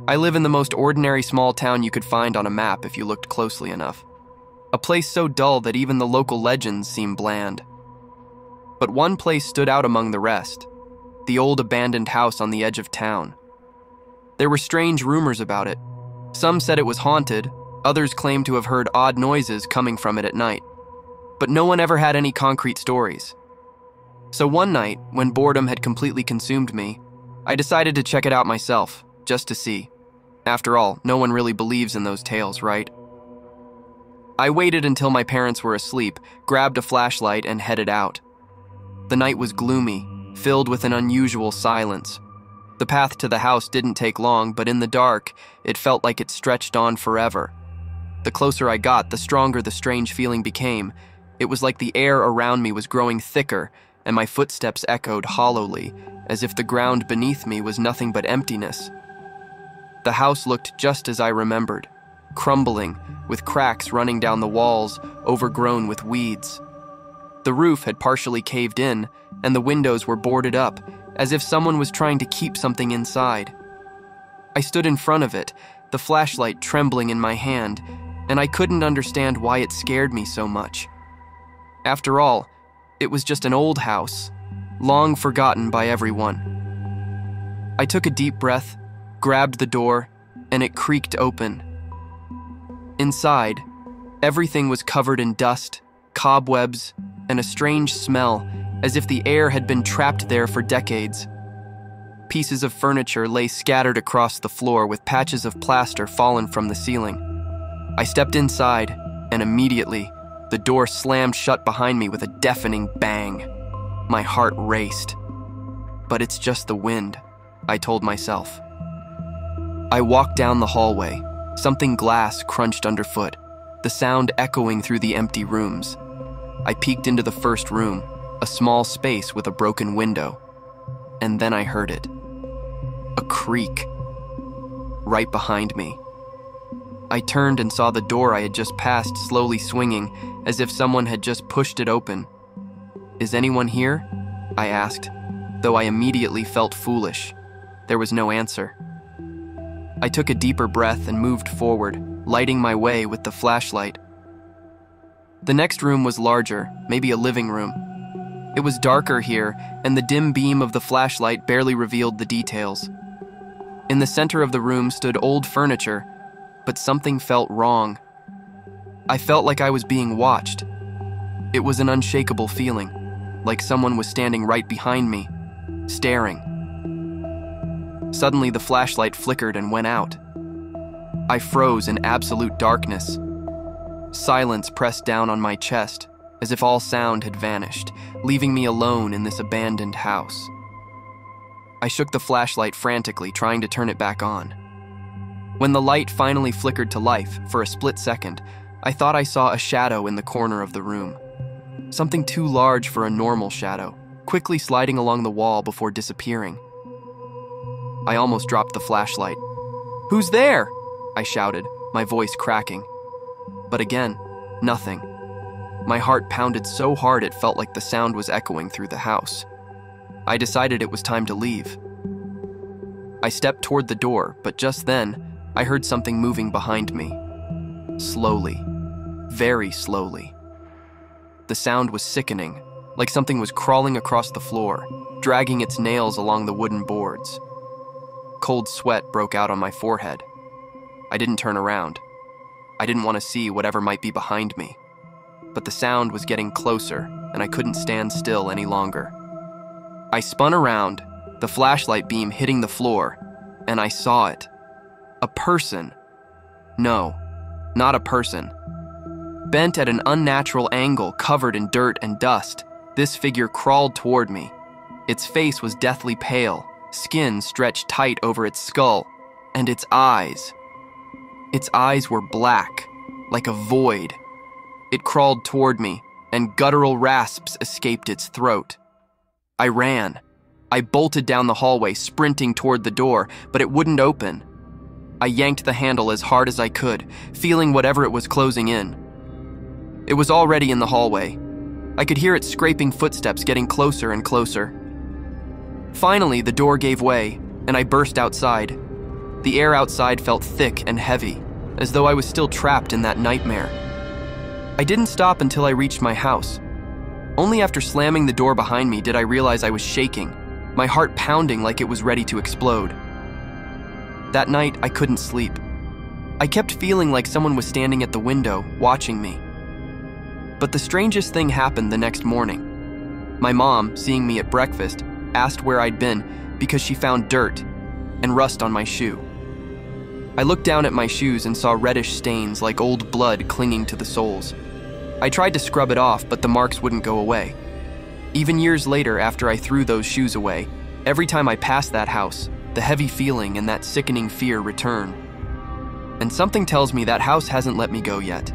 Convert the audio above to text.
I live in the most ordinary small town you could find on a map if you looked closely enough. A place so dull that even the local legends seem bland. But one place stood out among the rest, the old abandoned house on the edge of town. There were strange rumors about it. Some said it was haunted, others claimed to have heard odd noises coming from it at night. But no one ever had any concrete stories. So one night, when boredom had completely consumed me, I decided to check it out myself, just to see. After all, no one really believes in those tales, right? I waited until my parents were asleep, grabbed a flashlight, and headed out. The night was gloomy, filled with an unusual silence. The path to the house didn't take long, but in the dark, it felt like it stretched on forever. The closer I got, the stronger the strange feeling became. It was like the air around me was growing thicker, and my footsteps echoed hollowly, as if the ground beneath me was nothing but emptiness. The house looked just as I remembered, crumbling, with cracks running down the walls, overgrown with weeds. The roof had partially caved in, and the windows were boarded up, as if someone was trying to keep something inside. I stood in front of it, the flashlight trembling in my hand, and I couldn't understand why it scared me so much. After all, it was just an old house, long forgotten by everyone. I took a deep breath, grabbed the door, and it creaked open. Inside, everything was covered in dust, cobwebs, and a strange smell, as if the air had been trapped there for decades. Pieces of furniture lay scattered across the floor with patches of plaster fallen from the ceiling. I stepped inside, and immediately, the door slammed shut behind me with a deafening bang. My heart raced. But it's just the wind, I told myself. I walked down the hallway. Something glass crunched underfoot, the sound echoing through the empty rooms. I peeked into the first room, a small space with a broken window. And then I heard it. A creak. Right behind me. I turned and saw the door I had just passed slowly swinging, as if someone had just pushed it open. "Is anyone here?" I asked, though I immediately felt foolish. There was no answer. I took a deeper breath and moved forward, lighting my way with the flashlight. The next room was larger, maybe a living room. It was darker here, and the dim beam of the flashlight barely revealed the details. In the center of the room stood old furniture, but something felt wrong. I felt like I was being watched. It was an unshakable feeling, like someone was standing right behind me, staring. Suddenly, the flashlight flickered and went out. I froze in absolute darkness. Silence pressed down on my chest, as if all sound had vanished, leaving me alone in this abandoned house. I shook the flashlight frantically, trying to turn it back on. When the light finally flickered to life, for a split second, I thought I saw a shadow in the corner of the room. Something too large for a normal shadow, quickly sliding along the wall before disappearing. I almost dropped the flashlight. "Who's there?" I shouted, my voice cracking. But again, nothing. My heart pounded so hard it felt like the sound was echoing through the house. I decided it was time to leave. I stepped toward the door, but just then, I heard something moving behind me. Slowly. Very slowly. The sound was sickening, like something was crawling across the floor, dragging its nails along the wooden boards. Cold sweat broke out on my forehead. I didn't turn around. I didn't want to see whatever might be behind me. But the sound was getting closer, and I couldn't stand still any longer. I spun around, the flashlight beam hitting the floor, and I saw it. A person. No, not a person. Bent at an unnatural angle, covered in dirt and dust, this figure crawled toward me. Its face was deathly pale, skin stretched tight over its skull, and its eyes were black, like a void. It crawled toward me, and guttural rasps escaped its throat. I ran. I bolted down the hallway, sprinting toward the door, but it wouldn't open. I yanked the handle as hard as I could, feeling whatever it was closing in. It was already in the hallway. I could hear its scraping footsteps getting closer and closer. Finally, the door gave way, and I burst outside. The air outside felt thick and heavy, as though I was still trapped in that nightmare. I didn't stop until I reached my house. Only after slamming the door behind me did I realize I was shaking, my heart pounding like it was ready to explode. That night, I couldn't sleep. I kept feeling like someone was standing at the window, watching me. But the strangest thing happened the next morning. My mom, seeing me at breakfast, asked where I'd been because she found dirt and rust on my shoe. I looked down at my shoes and saw reddish stains like old blood clinging to the soles. I tried to scrub it off, but the marks wouldn't go away. Even years later, after I threw those shoes away, every time I passed that house, the heavy feeling and that sickening fear return. And something tells me that house hasn't let me go yet.